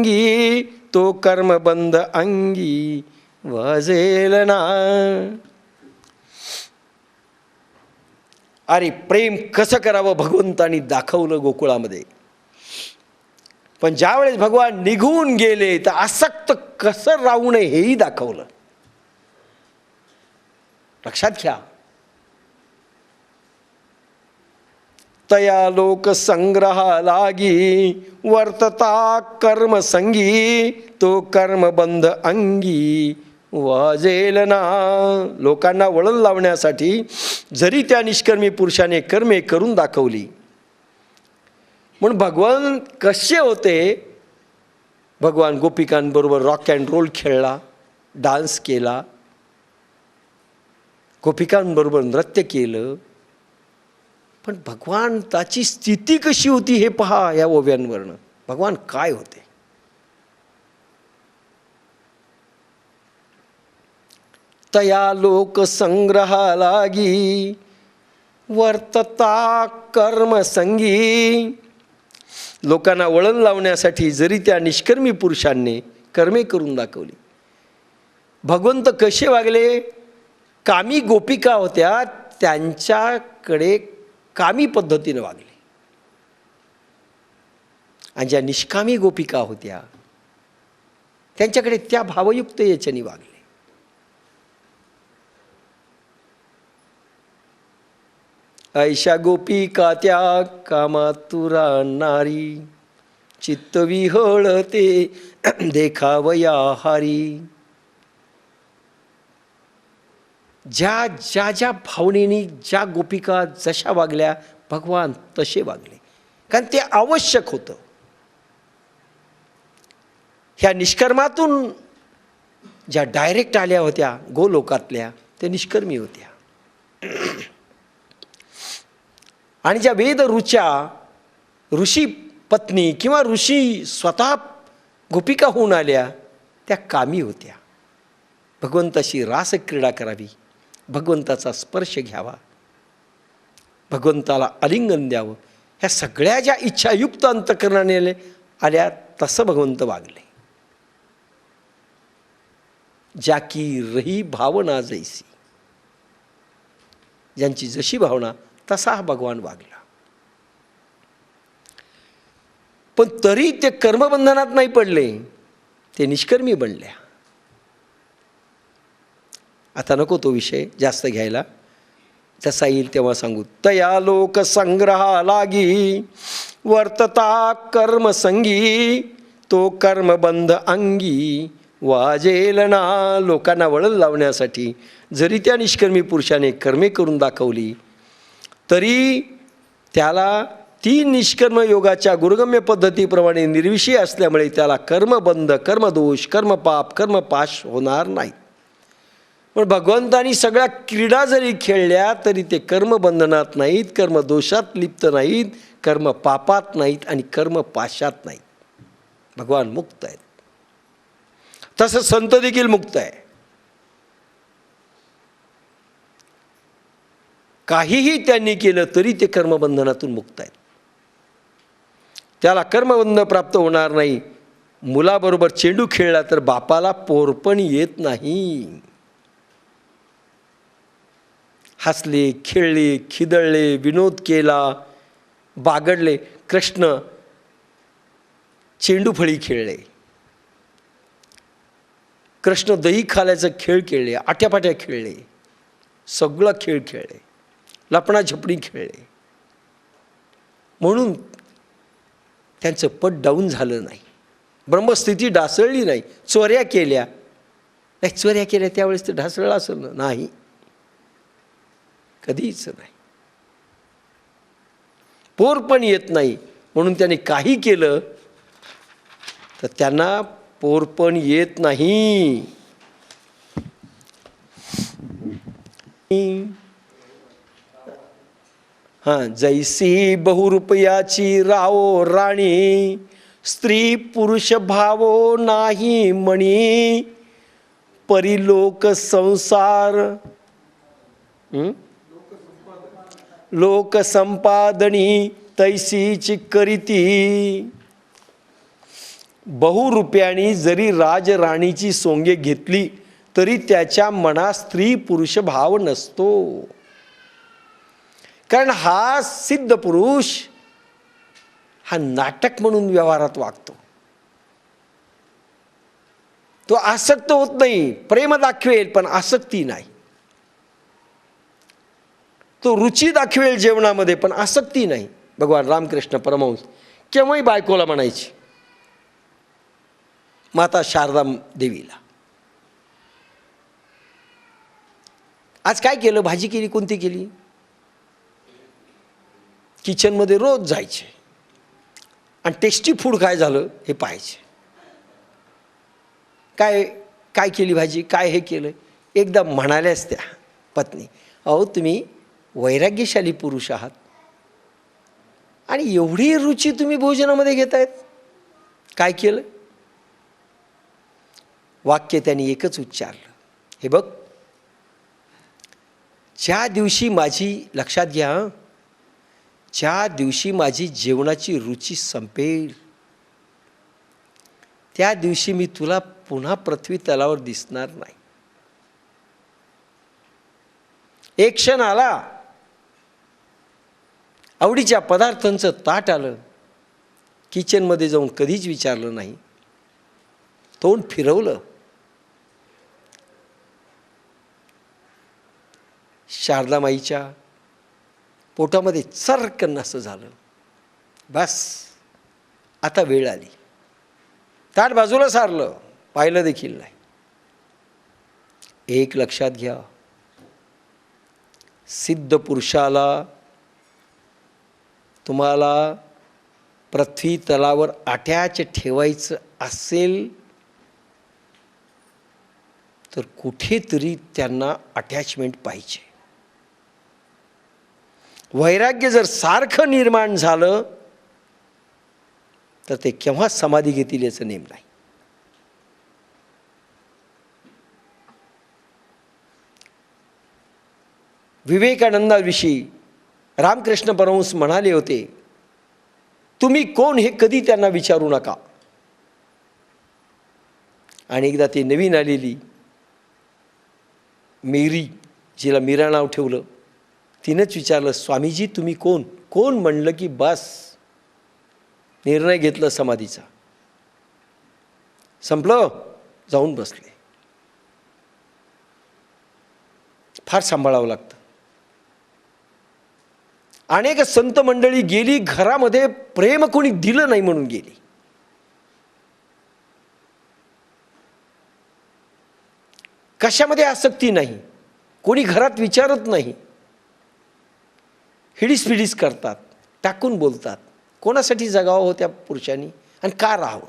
संगी तो कर्मबंध अंगी वाजेल ना. अरे प्रेम कसं करावं भगवंतानी दाखवलं गोकुळामध्ये. पण ज्यावेळेस भगवान निघून गेले तर आसक्त कसं राहू नये हेही दाखवलं. लक्षात घ्या. तया लोक संग्रहा लागी वर्तता कर्म संगी तो कर्मबंध अंगी वाजेल ना. लोकांना वळण लावण्यासाठी जरी त्या निष्कर्मी पुरुषाने कर्मे करून दाखवली. म्हणून भगवान कसे होते. भगवान गोपिकांबरोबर रॉक अँड रोल खेळला, डान्स केला, गोपिकांबरोबर नृत्य केलं. पण भगवान त्याची स्थिती कशी होती हे पहा या ओव्यांवरनं. भगवान काय होते. तया लोक संग्रहा लागी वर्तता कर्म संगी. लोकांना वळण लावण्यासाठी जरी त्या निष्कर्मी पुरुषांनी कर्मे करून दाखवली. भगवंत कसे वागले. कामी गोपिका होत्या त्यांच्याकडे कामी पद्धतीने वागले. आणि ज्या निष्कामी गोपिका होत्या त्यांच्याकडे त्या भावयुक्त याच्याने वागले. ऐशा गोपिका त्या कामातुरा नारी चित्त विहळते देखावया हारी. ज्या ज्या ज्या भावनेनी ज्या गोपिका जशा वागल्या भगवान तसे वागले. कारण ते आवश्यक होतं. ह्या निष्कर्मातून ज्या डायरेक्ट आल्या होत्या गोलोकातल्या त्या निष्कर्मी होत्या. आणि ज्या वेद ऋषी पत्नी किंवा ऋषी स्वतः गोपिका होऊन आल्या त्या कामी होत्या. भगवंताशी रासक्रीडा करावी, भगवंताचा स्पर्श घ्यावा, भगवंताला आलिंगन द्यावं, ह्या सगळ्या ज्या इच्छायुक्त अंतःकरणाने आल्या तसं भगवंत वागले. ज्या की रही भावना जैसी. ज्यांची जशी भावना तसा हा भगवान वागला. पण तरी ते कर्मबंधनात नाही पडले, ते निष्कर्मी बनल्या. आता नको तो विषय जास्त घ्यायला, जसा येईल तेव्हा सांगू. तया लोक संग्रहा लागी वर्तता कर्म संगी तो कर्मबंध अंगी वाजेल ना. लोकांना वळण लावण्यासाठी जरी त्या निष्कर्मी पुरुषाने कर्मे करून दाखवली तरी त्याला ती निष्कर्म योगाच्या गुरुगम्य पद्धतीप्रमाणे निर्विषय असल्यामुळे त्याला कर्मबंध, कर्मदोष, कर्मपाप, कर्मपाश होणार नाही. पण भगवंतानी सगळ्या क्रीडा जरी खेळल्या तरी ते कर्मबंधनात नाहीत, कर्मदोषात लिप्त नाहीत, कर्मपापात नाहीत आणि कर्मपाशात नाहीत. भगवान मुक्त आहेत. तसं संत देखील मुक्त आहे. काहीही त्यांनी केलं तरी ते कर्मबंधनातून मुक्त आहेत. त्याला कर्मबंध प्राप्त होणार नाही. मुलाबरोबर चेंडू खेळला तर बापाला पोरपण येत नाही. हसले, खेळले, खिदळले, विनोद केला, बागडले. कृष्ण चेंडूफळी खेळले, कृष्ण दही खाल्याचं खेळ खेळले, आट्यापाट्या खेळले, सगळं खेळ खेळले, लपणाझपडी खेळले. म्हणून त्यांचं पट डाऊन झालं नाही, ब्रह्मस्थिती ढासळली नाही. चोऱ्या केल्या नाही, चोऱ्या केल्या त्यावेळेस ते ढासळलं असेल ना? नाही, कधीच नाही. पोर पण येत नाही म्हणून त्यांनी काही केलं तर त्यांना पोरपण येत नाही. जैसी बहुरूपयाची राओ राणी स्त्री पुरुष भावो नाही म्हणी परिलोक संसार लोक संपादनी तैसीची करीती. बहुरूप्यानी जरी राजराणीची सोंगे घेतली तरी त्याच्या मनात स्त्री पुरुष भाव नसतो. कारण हा सिद्ध पुरुष हा नाटक म्हणून व्यवहारात वागतो. तो आसक्त होत नाही, प्रेम दाखवेल पण आसक्ती नाही. तो रुची दाखवेल जेवणामध्ये पण आसक्ती नाही. भगवान रामकृष्ण परमहंस केव्हाही बायकोला म्हणायची, माता शारदा देवीला, आज काय केलं, भाजी केली, कोणती केली. किचनमध्ये रोज जायचे आणि टेस्टी फूड काय झालं हे पाहायचे. काय काय केली भाजी, काय हे केलं. एकदा म्हणाल्याच त्या पत्नी, अहो तुम्ही वैराग्यशाली पुरुष आहात आणि एवढी रुची तुम्ही भोजनामध्ये घेतायत, काय केलं. वाक्य त्यांनी एकच उच्चारलं, हे बघ, ज्या दिवशी माझी, लक्षात घ्या, ज्या दिवशी माझी जेवणाची रुची संपेल त्या दिवशी मी तुला पुन्हा पृथ्वी तलावर दिसणार नाही. एक क्षण आला, आवडीच्या पदार्थांचं ताट आलं, किचनमध्ये जाऊन कधीच विचारलं नाही, तोंड फिरवलं. शारदामाईच्या पोटामध्ये चरकन असं झालं, बस आता वेळ आली. ताट बाजूला सारलं, पाहिलं देखील नाही. एक लक्षात घ्या, सिद्ध पुरुषाला तुम्हाला पृथ्वी तलावर अटॅच ठेवायचं असेल तर कुठेतरी त्यांना अटॅचमेंट पाहिजे. वैराग्य जर सारखं निर्माण झालं तर ते केव्हा समाधी घेतील याचं नेम नाही. विवेकानंदाविषयी रामकृष्ण परमहंस म्हणाले होते, तुम्ही कोण हे कधी त्यांना विचारू नका. आणि एकदा ते नवीन आलेली मेरी, जिला मीरा नाव ठेवलं, तिनंच विचारलं, स्वामीजी तुम्ही कोण. कोण म्हणलं की बस निर्णय घेतला समाधीचा, संपलं, जाऊन बसले. फार सांभाळावं लागतं. अनेक संत मंडळी गेली, घरामध्ये प्रेम कोणी दिलं नाही म्हणून गेली. कशामध्ये आसक्ती नाही, कोणी घरात विचारत नाही, हिडीस फिडीस करतात, टाकून बोलतात. कोणासाठी जगावं हो त्या पुरुषांनी आणि का राहावं.